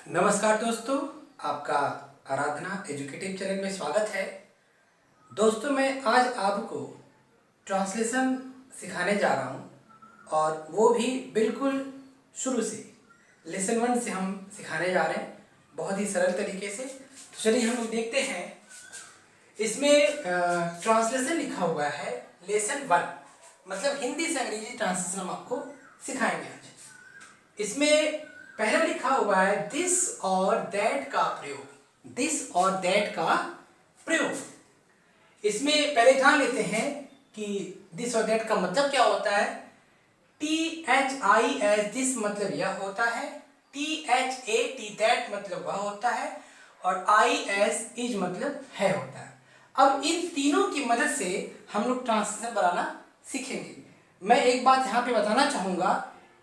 नमस्कार दोस्तों, आपका आराधना एजुकेटिव चैनल में स्वागत है। दोस्तों, मैं आज आपको ट्रांसलेशन सिखाने जा रहा हूँ और वो भी बिल्कुल शुरू से लेसन 1 से हम सिखाने जा रहे हैं, बहुत ही सरल तरीके से। तो चलिए हम लोग देखते हैं। इसमें ट्रांसलेशन लिखा हुआ है लेसन 1, मतलब हिंदी से अंग्रेजी ट्रांसलेशन हम आपको सिखाएंगे आज। इसमें पहला लिखा हुआ है दिस और दैट का प्रयोग। दिस और दैट का प्रयोग। इसमें पहले जान लेते हैं कि दिस और दैट का मतलब क्या होता है। THIS दिस मतलब यह होता है, THAT दैट मतलब वह होता है, और IS इज मतलब है होता है। अब इन तीनों की मदद से हम लोग ट्रांसलेशन बनाना सीखेंगे। मैं एक बात यहाँ पे बताना चाहूँगा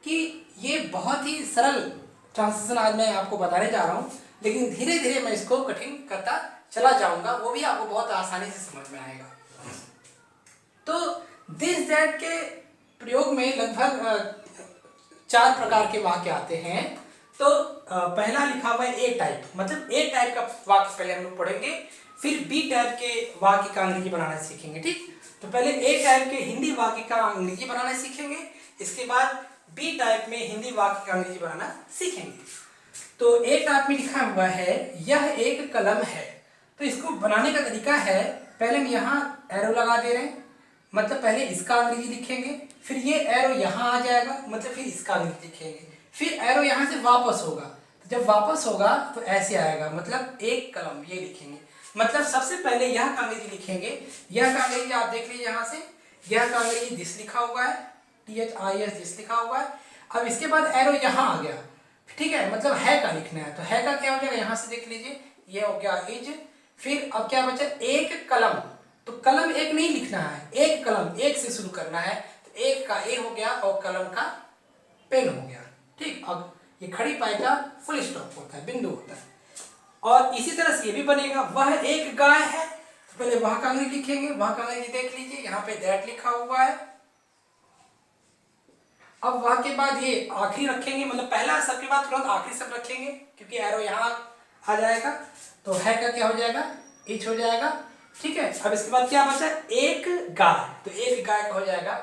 कि ये बहुत ही सरल ट्रांसलेशन आज मैं आपको बताने जा रहा हूँ, लेकिन धीरे धीरे मैं इसको कठिन करता चला जाऊँगा, वो भी आपको बहुत आसानी से समझ में आएगा। तो दिस दैट के प्रयोग में लगभग 4 प्रकार के वाक्य आते हैं। तो पहला लिखा हुआ है ए टाइप, मतलब ए टाइप का वाक्य पहले हम लोग पढ़ेंगे, फिर बी टाइप के वाक्य का अंग्रेजी बनाना सीखेंगे। ठीक, तो पहले ए टाइप के हिंदी वाक्य का अंग्रेजी बनाना सीखेंगे, इसके बाद बी टाइप में हिंदी वाक्य का अंग्रेजी बनाना सीखेंगे। तो ए टाइप में लिखा हुआ है यह एक कलम है। तो इसको बनाने का तरीका है, पहले हम यहाँ एरो लगा दे रहे हैं, मतलब पहले इसका अंग्रेजी लिखेंगे, फिर ये एरो यहाँ आ जाएगा, मतलब फिर इसका अंग्रेजी लिखेंगे, फिर एरो यहाँ से वापस होगा। तो जब वापस होगा तो ऐसे आएगा, मतलब एक कलम ये लिखेंगे। मतलब सबसे पहले यह का अंग्रेजी लिखेंगे। यह का अंग्रेजी आप देख लीजिए यहाँ से, यह का अंग्रेजी दिस लिखा हुआ है, THIS दिस लिखा हुआ है। अब इसके बाद एरो यहाँ आ गया, ठीक है, मतलब है का लिखना है। तो है का क्या हो जाएगा, यहाँ से देख लीजिए, ये हो गया इज। फिर अब क्या बचा, एक कलम। तो कलम एक नहीं लिखना है, एक कलम, एक से शुरू करना है। तो एक का ए हो गया और कलम का पेन हो गया। ठीक, अब ये खड़ी पाई का फुल स्टॉप होता है, बिंदु होता है। और इसी तरह से ये भी बनेगा, वह एक गाय है। तो पहले वह का अंग्रेजी लिखेंगे, वह का अंग्रेजी देख लीजिए, यहाँ पे दैट लिखा हुआ है। अब वह के बाद ये आखिरी रखेंगे, मतलब पहला शब्द के बाद तुरंत आखिरी शब्द रखेंगे, क्योंकि एरो यहाँ आ जाएगा। तो है का क्या हो जाएगा, इच हो जाएगा। ठीक है, अब इसके बाद क्या बचा, एक गाय। तो एक गाय का हो जाएगा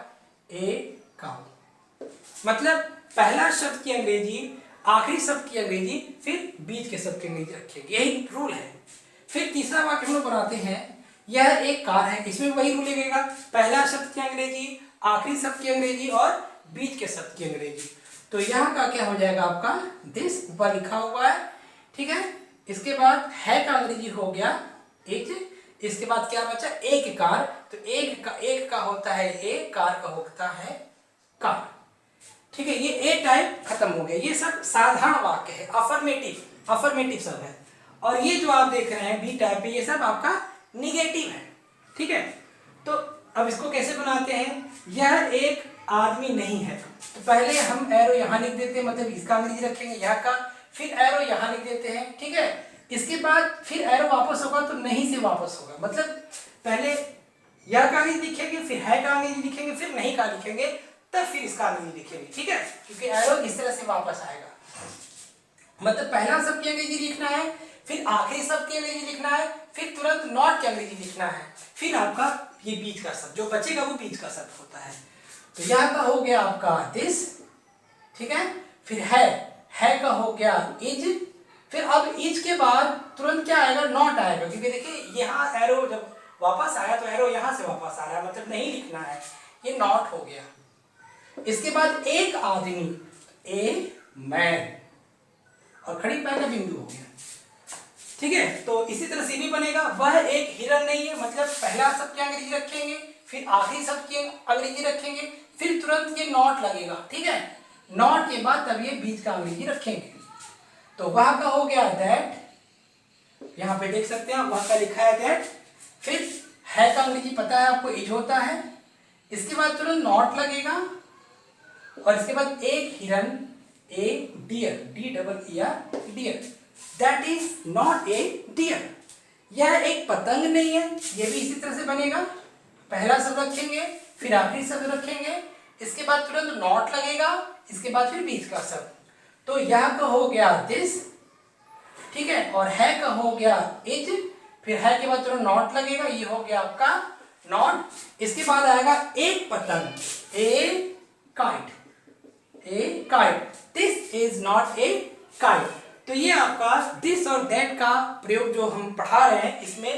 ए काउ। मतलब पहला शब्द की अंग्रेजी, आखिरी शब्द की अंग्रेजी, फिर बीच के शब्द की अंग्रेजी रखेंगे, यही रूल है। फिर तीसरा वाक्य हम लोग बनाते हैं, यह एक कार है। इसमें वही रूल लगेगा, पहला शब्द की अंग्रेजी, आखिरी शब्द की अंग्रेजी और बीच के शब्द की अंग्रेजी। तो यहाँ का क्या हो जाएगा आपका दिस, ऊपर लिखा हुआ है। ठीक है, इसके बाद है का अंग्रेजी हो गया इज। इसके बाद क्या बचा, एक कार। तो एक का होता है ए, कार का होता है कार। ठीक है, ये ए टाइप खत्म हो गया। ये सब साधारण वाक्य है, अफर्मेटिव सब है। और ये जो आप देख रहे हैं बी टाइप पे, ये सब आपका निगेटिव है। ठीक है, तो अब इसको कैसे बनाते हैं, यह एक आदमी नहीं है। तो पहले हम एरो यहाँ लिख देते हैं, मतलब इसका अंग्रेजी रखेंगे यह का, फिर एरो यहाँ लिख देते हैं। ठीक है, इसके बाद फिर एरो वापस होगा तो नहीं से वापस होगा, मतलब पहले यह का अंग्रेजी लिखेंगे, फिर है का अंग्रेजी लिखेंगे, फिर नहीं का लिखेंगे, तब फिर इसका अंग्रेजी लिखेंगे। ठीक है, क्योंकि एरो इस तरह से वापस आएगा। मतलब पहला शब्द की अंग्रेजी लिखना है, फिर आखिरी शब्द की अंग्रेजी लिखना है, फिर तुरंत नॉट की अंग्रेजी लिखना है, फिर आपका ये बीच का शब्द जो बचेगा वो बीच का शब्द होता है। तो यह का हो गया आपका दिस। ठीक है, फिर है का हो गया इज। फिर अब इज के बाद तुरंत क्या आएगा, नॉट आएगा, क्योंकि देखिए यहाँ एरो जब वापस आया तो एरो यहाँ से वापस आ रहा है, मतलब नहीं लिखना है, ये नॉट हो गया। इसके बाद एक आदमी, ए मैन, और खड़ी पैर का बिंदु हो गया। ठीक है, तो इसी तरह से भी बनेगा, वह एक हिरन नहीं है। मतलब पहला शब्द की अंग्रेजी रखेंगे, फिर आखिरी शब्द की अंग्रेजी रखेंगे, फिर तुरंत ये नॉट लगेगा। ठीक है, नॉट के बाद तब ये बीच का अंग्रेजी रखेंगे। तो वह का हो गया दैट, यहाँ पे देख सकते हैं वह का लिखा है दैट। फिर है का अंग्रेजी पता है आपको, इज होता है। इसके बाद तुरंत नॉट लगेगा, और इसके बाद एक हिरन, a deer, DEER, deer, that is not a deer. यह एक पतंग नहीं है। यह भी इसी तरह से बनेगा, पहला शब्द रखेंगे, फिर आखिरी शब्द रखेंगे, इसके बाद तुरंत नॉट लगेगा, इसके बाद फिर बीच का शब्द। तो यह का हो गया दिस, ठीक है, और है का हो गया इज, फिर है के बाद तुरंत नॉट लगेगा, ये हो गया आपका नॉट। इसके बाद आएगा एक पतंग, ए kite, A kite, this is not A kite. तो ये आपका दिस और दैट का प्रयोग जो हम पढ़ा रहे हैं, इसमें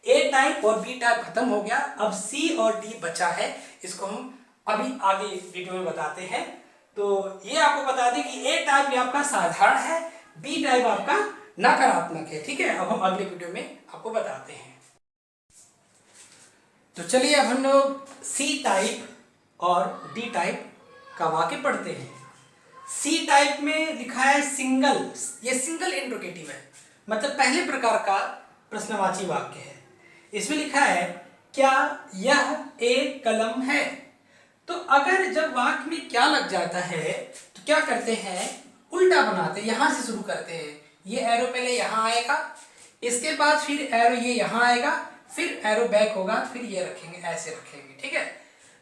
ए टाइप और बी टाइप खत्म हो गया, अब सी और डी बचा है, इसको हम अभी आगे वीडियो में बताते हैं। तो ये आपको बता दें कि ए टाइप ये आपका साधारण है, बी टाइप आपका नकारात्मक है, ठीक है। अब हम अगले वीडियो में आपको बताते हैं। तो चलिए अब हम लोग सी टाइप और डी टाइप का वाक्य पढ़ते हैं। सी टाइप में लिखा है सिंगल, ये सिंगल इंट्रोगेटिव है, मतलब पहले प्रकार का प्रश्नवाची वाक्य है। इसमें लिखा है क्या यह एक कलम है। तो अगर जब वाक्य में क्या लग जाता है तो क्या करते हैं, उल्टा बनाते हैं, यहां से शुरू करते हैं। ये एरो पहले यहाँ आएगा, इसके बाद फिर एरो ये यहाँ आएगा, फिर एरो बैक होगा, फिर ये रखेंगे, ऐसे रखेंगे, ठीक है।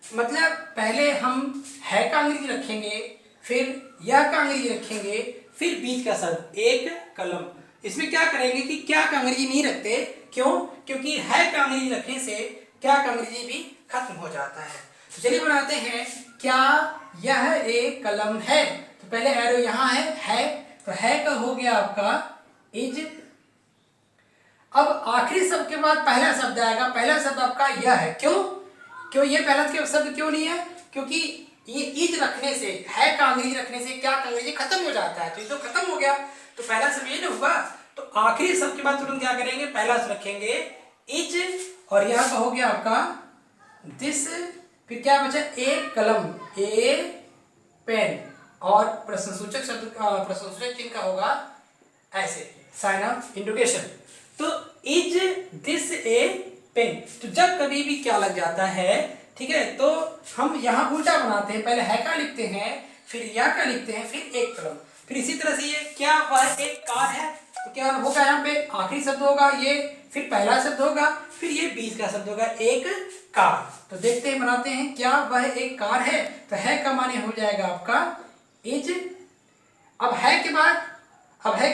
मतलब पहले हम है का अंग्रेजी रखेंगे, फिर यह का अंग्रेजी रखेंगे, फिर बीच का शब्द एक कलम। इसमें क्या करेंगे कि क्या का अंग्रेजी नहीं रखते, क्यों? क्योंकि है का अंग्रेजी रखने से क्या का अंग्रेजी भी खत्म हो जाता है। तो चलिए बनाते हैं, क्या यह एक कलम है। तो पहले एरो यहाँ है, तो है का हो गया आपका इज। अब आखिरी शब्द के बाद पहला शब्द आएगा, पहला शब्द आपका यह है। क्यों ये पहला शब्द क्यों नहीं है? क्योंकि ये इज रखने से, है का अंग्रेजी रखने से क्या का अंग्रेजी खत्म हो जाता है, तो ये तो खत्म हो गया, तो पहला शब्द ये ना हुआ। तो आखिरी शब्द के बाद तुरंत क्या करेंगे, पहला शब्द रखेंगे इज, और यहाँ का हो गया आपका दिस, फिर क्या बचा, एक कलम, ए पेन, और प्रश्नसूचक शब्द प्रश्नसूचक चिन्ह का होगा ऐसे, साइन ऑफ इंटरोगेशन। तो इज दिस ए पेन। तो जब कभी भी क्या लग जाता है, ठीक है, तो हम यहाँ उल्टा बनाते हैं, पहले है का लिखते हैं, फिर या का लिखते हैं, फिर एक कलम। फिर इसी तरह से ये क्या वह एक कार है, तो क्या होगा, यहाँ पे आखिरी शब्द होगा ये, फिर पहला शब्द होगा, फिर ये बीच का शब्द होगा एक कार। तो देखते हैं, बनाते हैं, क्या वह एक कार है। तो है का माने हो जाएगा आपका इज। अब है के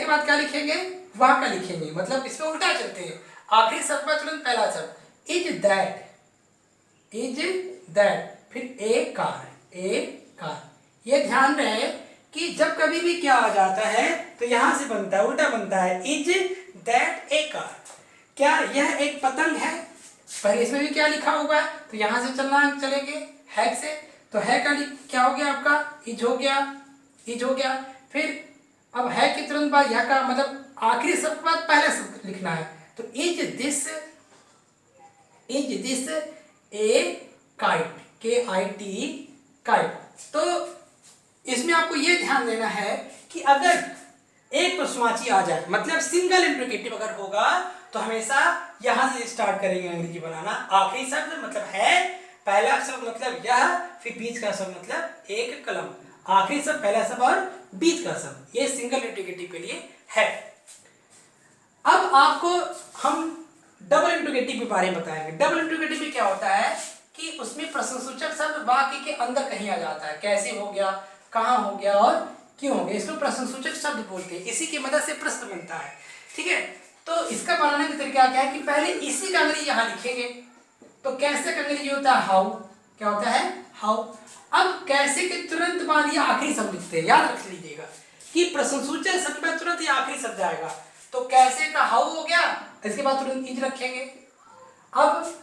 बाद क्या लिखेंगे, वह का लिखेंगे, मतलब इसमें उल्टा चलते हैं। आखिरी शब्द में तुरंत पहला शब्द इज दैट, फिर ए कार। ये ध्यान रहे कि जब कभी भी क्या आ जाता है तो यहां से बनता है, उल्टा बनता है, इज दैट ए कार। क्या यह एक पतंग है, पहले इसमें भी क्या लिखा हुआ है, तो यहां से चलेंगे है से, तो है का क्या हो गया आपका इज हो गया। फिर अब है के तुरंत बाद यह का, मतलब आखिरी शब्द के बाद पहला शब्द लिखना है, तो is this A kite, KIT kite. तो इसमें आपको ये ध्यान देना है कि अगर एक प्रश्नवाची आ जाए, मतलब सिंगल इंट्रोगेटिव अगर होगा, तो हमेशा यहां से स्टार्ट करेंगे अंग्रेजी बनाना। आखिरी शब्द मतलब है, पहला शब्द मतलब यह, फिर बीच का शब्द मतलब एक कलम, आखिरी शब्द पहला शब्द और बीच का शब्द, ये सिंगल इंट्रोगेटिव के लिए है। अब आपको हम डबल इंट्रोगेटिव के बारे में बताएंगे। डबल इंट्रोगेटिव में क्या होता है कि उसमें प्रश्नसूचक शब्द वाक्य के अंदर कहीं आ जाता है, कैसे हो गया, कहाँ हो गया और क्यों हो गया, इसको प्रश्नसूचक शब्द बोलते हैं। इसी की मदद से प्रश्न बनता है, ठीक है। तो इसका बनाने का तरीका क्या है कि पहले इसी का अंग्रेजी यहाँ लिखेंगे, तो कैसे का अंग्रेजी होता है हाउ, क्या होता है हाउ। अब कैसे के तुरंत बाद ये आखिरी शब्द लिखते हैं, याद रख लीजिएगा कि प्रश्नसूचक शब्द में तुरंत ये आखिरी शब्द आएगा, तो कैसे का हाउ हो गया, इसके बाद तुरंत इज रखेंगे। अब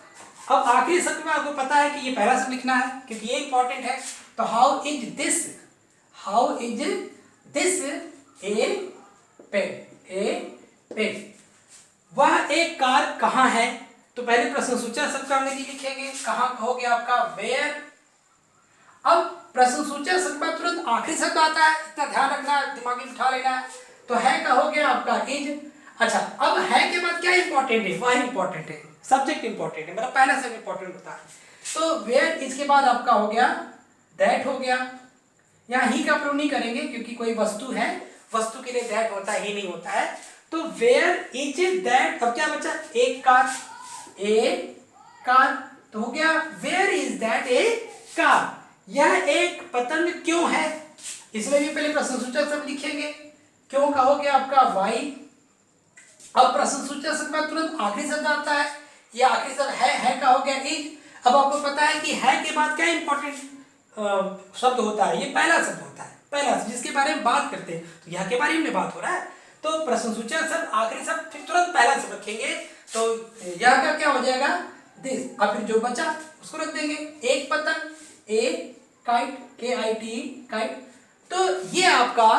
आखिरी शब्द में आपको पता है कि ये पहला शब्द लिखना है, क्योंकि ये इंपॉर्टेंट है। तो how is this a pen. वह एक कार कहाँ है, तो पहले प्रश्नसूचक शब्द का अंग्रेजी लिखेंगे, कहाँ हो गया आपका वेयर। अब प्रश्नसूचक शब्द में तुरंत आखिरी शब्द आता है, इतना ध्यान रखना, दिमाग में बिठा लेना है। तो है का हो गया आपका इज। अच्छा, अब है के बाद क्या इंपॉर्टेंट है, वह इंपॉर्टेंट है, सब्जेक्ट इंपॉर्टेंट है, मतलब पहला शब्द इंपॉर्टेंट होता है। तो वेयर, इसके बाद आपका हो गया दैट हो गया। यहाँ ही का प्रयोग नहीं करेंगे क्योंकि कोई वस्तु है, वस्तु के लिए दैट होता ही नहीं होता है। तो वेयर इज दैट, अब क्या बचा, एक कार, तो हो गया where is that a car. यह एक पतंग क्यों है, इसमें भी पहले प्रश्नसूचक शब्द लिखेंगे, क्यों का हो गया आपका वाई, अब प्रश्नसूचक शब्द के बाद तुरंत आखिरी शब्द आता है, ये आखिरी शब्द है का हो गया इज। अब आपको पता है कि है के बाद क्या इंपॉर्टेंट शब्द होता है, ये पहला शब्द होता है, पहला जिसके बारे में बात करते हैं, तो यह के बारे में बात हो रहा है। तो प्रश्नसूचक शब्द आखिरी शब्द फिर तुरंत पहला शब्द रखेंगे, तो यह का क्या हो जाएगा दिस, और फिर जो बचा उसको रख देंगे, एक पतंग, ए काइट, KIT काइट। तो ये आपका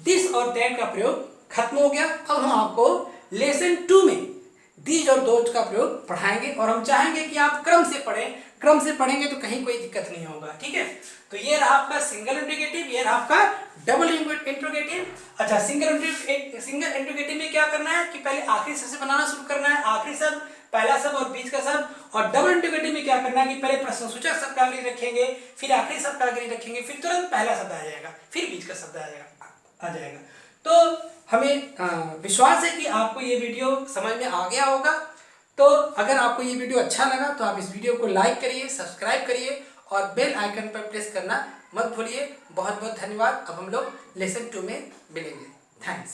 दिस और दैट का प्रयोग खत्म हो गया। अब हम आपको लेसन 2 में दीज और दोज का प्रयोग पढ़ाएंगे, और हम चाहेंगे कि आप क्रम से पढ़ें, क्रम से पढ़ेंगे तो कहीं कोई दिक्कत नहीं होगा, ठीक है। तो ये रहा आपका सिंगल इंट्रोगेटिव, ये रहा आपका डबल इंट्रोगेटिव। अच्छा, सिंगल इंट्रोगेटिव में क्या करना है कि पहले आखिरी शब्द से बनाना शुरू करना है, आखिरी शब्द, पहला शब्द और बीच का शब्द। और डबल इंट्रोगेटिव में क्या करना है कि पहले प्रश्नसूचक शब्द का अग्री रखेंगे, फिर आखिरी शब्द का अग्री रखेंगे, फिर तुरंत पहला शब्द आ जाएगा, फिर बीच का शब्द आ जाएगा। तो हमें विश्वास है कि आपको ये वीडियो समझ में आ गया होगा। तो अगर आपको ये वीडियो अच्छा लगा तो आप इस वीडियो को लाइक करिए, सब्सक्राइब करिए और बेल आइकन पर प्रेस करना मत भूलिए। बहुत बहुत धन्यवाद। अब हम लोग लेसन 2 में मिलेंगे। थैंक्स।